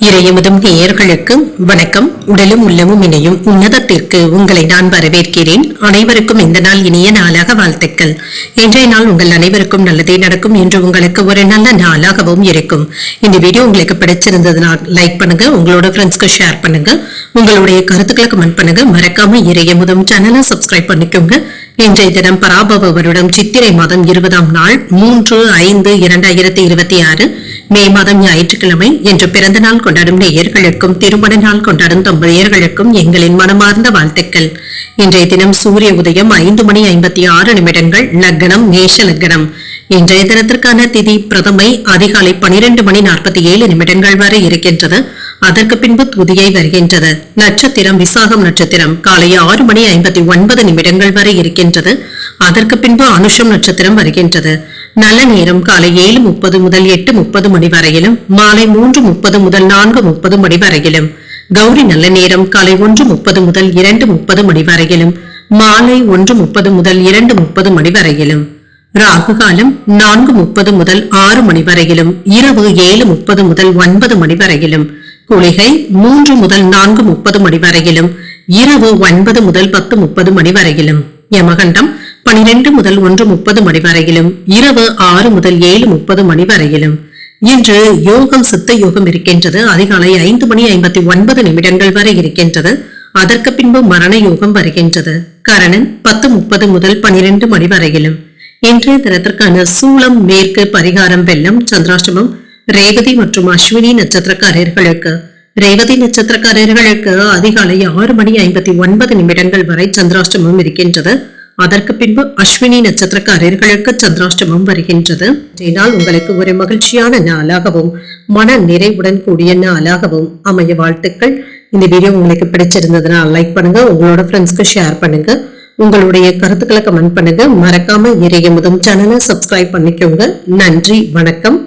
இறையமுதும் நேயர்களுக்கு வணக்கம். உடலும் உள்ளமும் இணையும் உன்னதத்திற்கு உங்களை நான் வரவேற்கிறேன். அனைவருக்கும் இந்த நாள் இனிய நாளாக வாழ்த்துக்கள். இன்றைய நாள் உங்கள் அனைவருக்கும் நல்லதே நடக்கும் என்று உங்களுக்கு ஒரு நல்ல நாளாகவும் இருக்கும். இந்த வீடியோ உங்களுக்கு பிடிச்சிருந்ததுனால் லைக் பண்ணுங்க, உங்களோட ஃப்ரெண்ட்ஸ்க்கு ஷேர் பண்ணுங்க, உங்களுடைய கருத்துக்களை கமெண்ட் பண்ணுங்க. மறக்காம இறையமுதும் சேனலை சப்ஸ்கிரைப் பண்ணிக்கோங்க. இன்றைய தினம் பராபவ வருடம் சித்திரை மாதம் 20ஆம் நாள் 3/5/2026 மே மாதம் ஞாயிற்றுக்கிழமை என்று பிறந்த நாள் கொண்டாடும் நேயர்களுக்கும் திருமண நாள் கொண்டாடும் தம்பதியர்களுக்கும் எங்களின் மனமார்ந்த வாழ்த்துக்கள். இன்றைய தினம் சூரிய உதயம் 5:56 லக்னம் மேஷ லக்னம். இன்றைய தினத்திற்கான திதி பிரதமை அதிகாலை 12:47 வரை இருக்கின்றது. அதற்கு பின்பு துதியை வருகின்றது. நட்சத்திரம் விசாகம் நட்சத்திரம் காலை 6:59 வரை இருக்கின்றது. அதற்கு பின்பு அனுஷம் நட்சத்திரம் வருகின்றது. நல்ல நேரம் காலை 7:30 முதல் 8:30 மணி வரையிலும், மாலை 3:30 முதல் 4:30 மணி வரையிலும். கௌரி நல்ல நேரம் காலை 1:30 முதல் 2:30 மணி வரையிலும், மாலை 1:30 முதல் 2:30 மணி வரையிலும். ராகு காலம் 4:30 முதல் 6 மணி வரையிலும், இரவு 7:30 முதல் 9 மணி வரையிலும். குளிகை 3 முதல் 4:30 மணி வரையிலும், இரவு 9 முதல் 10:30 மணி வரையிலும். யமகண்டம் 12 முதல் 1:30 மணி வரையிலும், இரவு 6 முதல் 7:30 மணி வரையிலும். இன்று யோகம் சித்த யோகம் இருக்கின்றது. அதிகாலை 5:59 வரை இருக்கின்றது. அதற்கு பின்பு மரண யோகம் வருகின்றது. கரணன் 10:30 முதல் 12 மணி வரையிலும். இன்றைய தினத்திற்கான சூலம் மேற்கு, பரிகாரம் வெள்ளம், சந்திராஷ்டமம் ரேவதி மற்றும் அஸ்வினி நட்சத்திரக்காரர்களுக்கு. ரேவதி நட்சத்திரக்காரர்களுக்கு அதிகாலை 6:59 வரை சந்திராஷ்டமம் இருக்கின்றது. அதற்கு பின்பு அஸ்வினி நட்சத்திரக்காரர்களுக்கு சந்திராஷ்டமம் வருகின்றது. இதனால் உங்களுக்கு ஒரு மகிழ்ச்சியான நாளாகவும் மன நிறைவுடன் கூடிய நாளாகவும் அமைய வாழ்த்துக்கள். இந்த வீடியோ உங்களுக்கு பிடிச்சிருந்ததுனால் லைக் பண்ணுங்க, உங்களோட ஃப்ரெண்ட்ஸ்க்கு ஷேர் பண்ணுங்க, உங்களுடைய கருத்துக்களை கமெண்ட் பண்ணுங்க. மறக்காம இறையமுதும் சேனலை சப்ஸ்கிரைப் பண்ணிக்கோங்க. நன்றி, வணக்கம்.